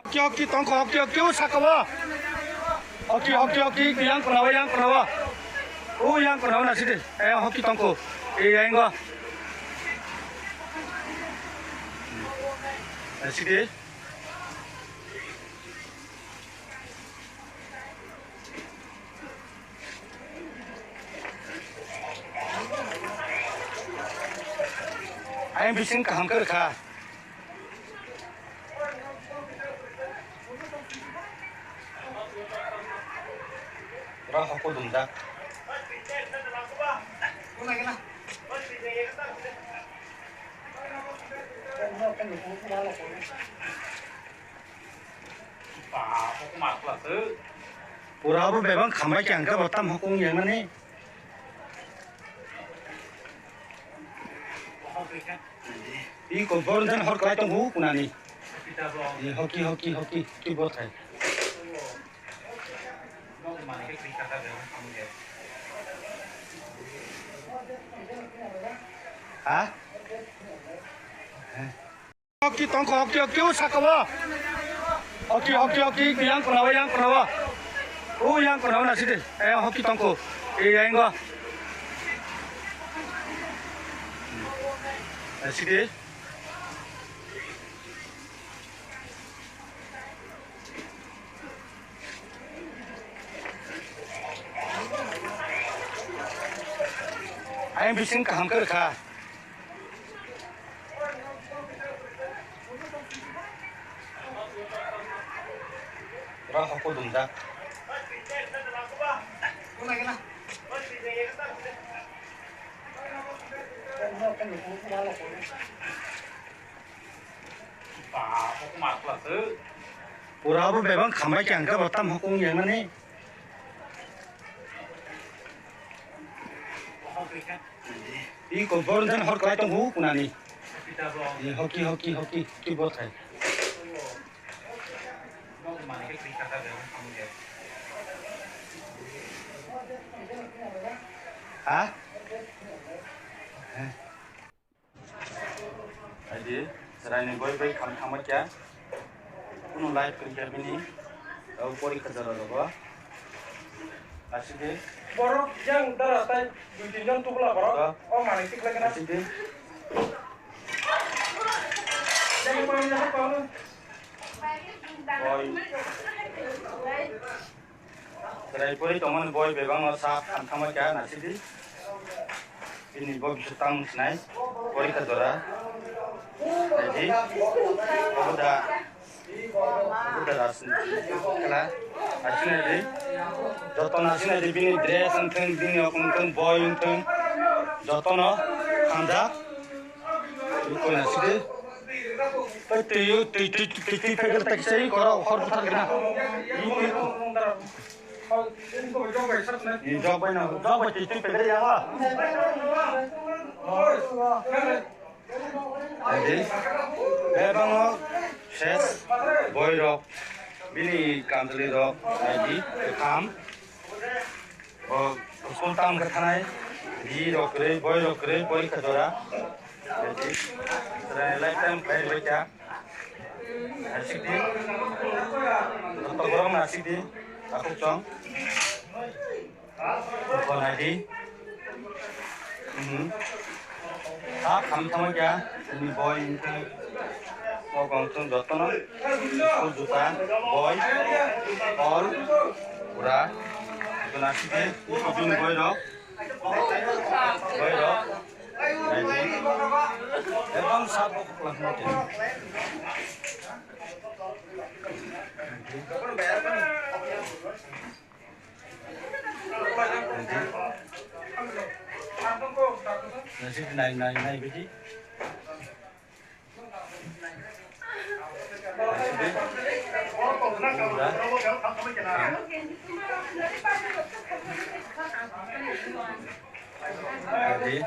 Hoki tongko hoki usakawa. Hoki yang penawa. Oh yang penawa nasi deh. Hoki tongko. Yang gua. Nasi deh. Ayam bising kaham kerja. Rah aku dunda. Pura apa memang kamai jangka batam hukum yang mana? Ini kompor dan hot kaya tunggu kuna ni. Hoki tu buat saya. Hah? Hoki tongko hoki usakawa. Hoki yang penawa. Oh yang penawa nasi deh. Hoki tongko. Yang gua. Nasi deh. Ayam bising kaham kerja. Rah aku dunda. Pura apa memang kamai jangka batam hukum yang mana? Ini kompor dan hot kaya tunggu kuna ni. Hoki tu buat saya. Hah? Jadi, selain boy kam tamat ya, puno live kerja ini, tahu pori kerja apa? Asik deh. Borok yang daratan 2-3 John tukla borok. Oh manisik lagi nasi. Asik deh. Jangan main jahat kau. Boy. Selain pori teman boy bebang sah kam tamat ya nasi deh. Ini boy bisa tang senai, pori kerja. Jadi, udah langsung kena. Asing aja. Joton asing aja bini dress anteng bini anteng boy anteng. Joton anda. Itu nasi deh. Tapi pegal tak sih kalau hor putar kena. Ini job itu pegal ya lah. Jadi, bebang ses boy rock. Bini kamsali rock, jadi kam, sultan kerana di rock boy kerja, jadi selain lifetime play baca, asik di, untuk orang asik di, aku cong, bukan lagi, kam sama aja, ini boy itu. Oh, ganteng jotono, school juta, boy, all, pura, itu nasi deh, itu bin boy rock, jadi, emang satu kelas nanti. Nasi naik biji. Jadi,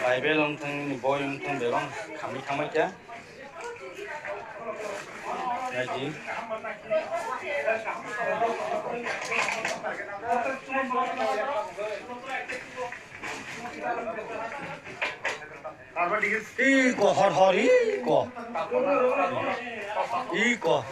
Bible untuk boy untuk memang kami aja. Jadi, Iko har iko. 이거.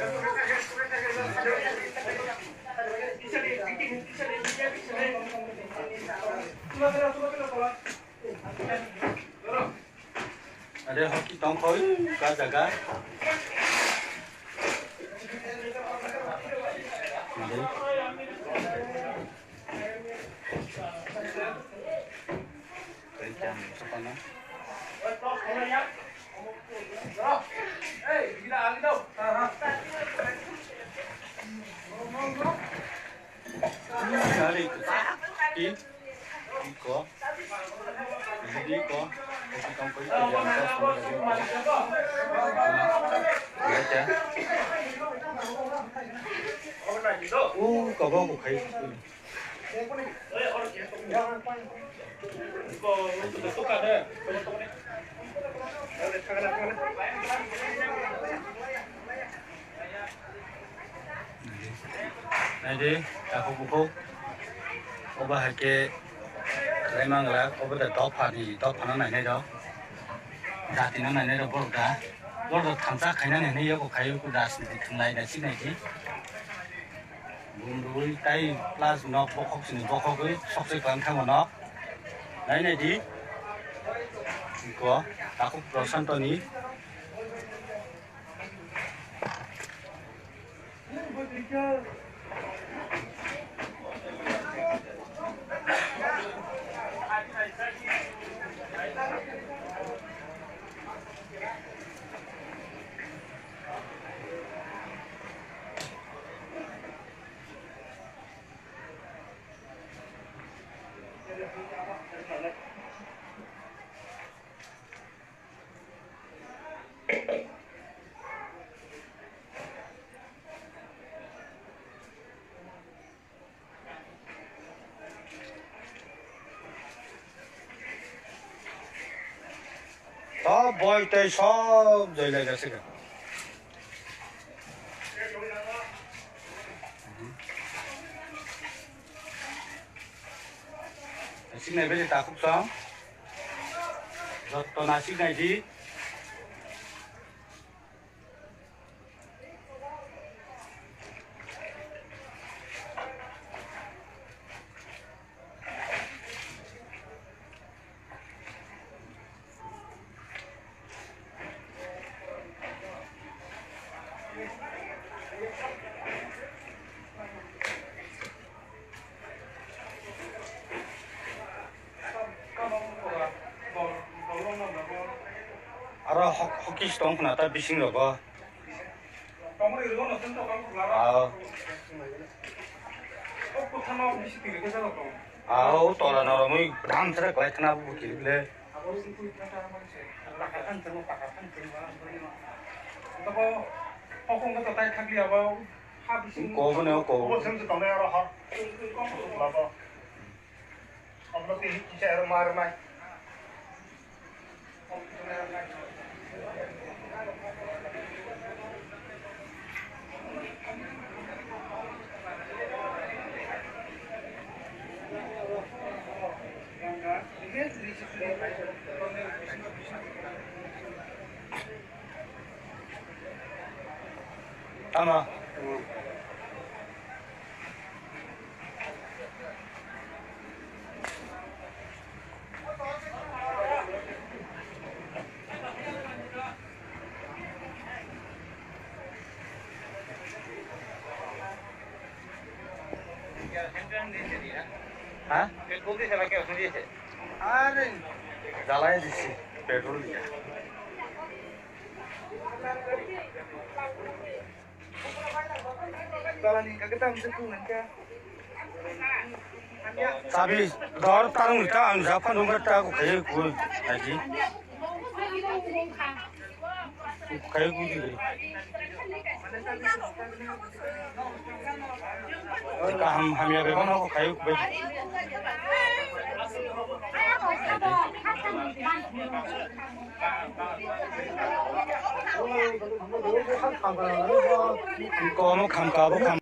Ada hoki tongkoi, jaga. Kerja sepanjang. Cari ikan, hoki tongkoi có một cái này đi, ta không có có ba cái lấy mang là có bây giờ top nó này đó, ra thì nó này đó bỏ được tham gia cái này có cái cũng đã thằng này là xin này chứ. Đối tay plus nó bóc cái sọc dây quán thang của nó đấy này đi có ta cũng pro san to ní đó bôi tay xó rồi lại là gì cả xin này bây giờ ta khúc sống rồi tôi nói xin này đi 알아 호키 시동 나타 비싱 러버 아우 또라 너 뭐 남스럽게 왜 타나 보길래 고분해요 고 아마 हाँ? पेट्रोल दिया चला क्या उसने दिए थे? अरे जलाया जिससे पेट्रोल दिया। Sabi dor tarung kita anggapan nomor tahu kayak gue lagi. Kayak gue juga. Jika ham ya beban aku kayak gue. Kau mau kam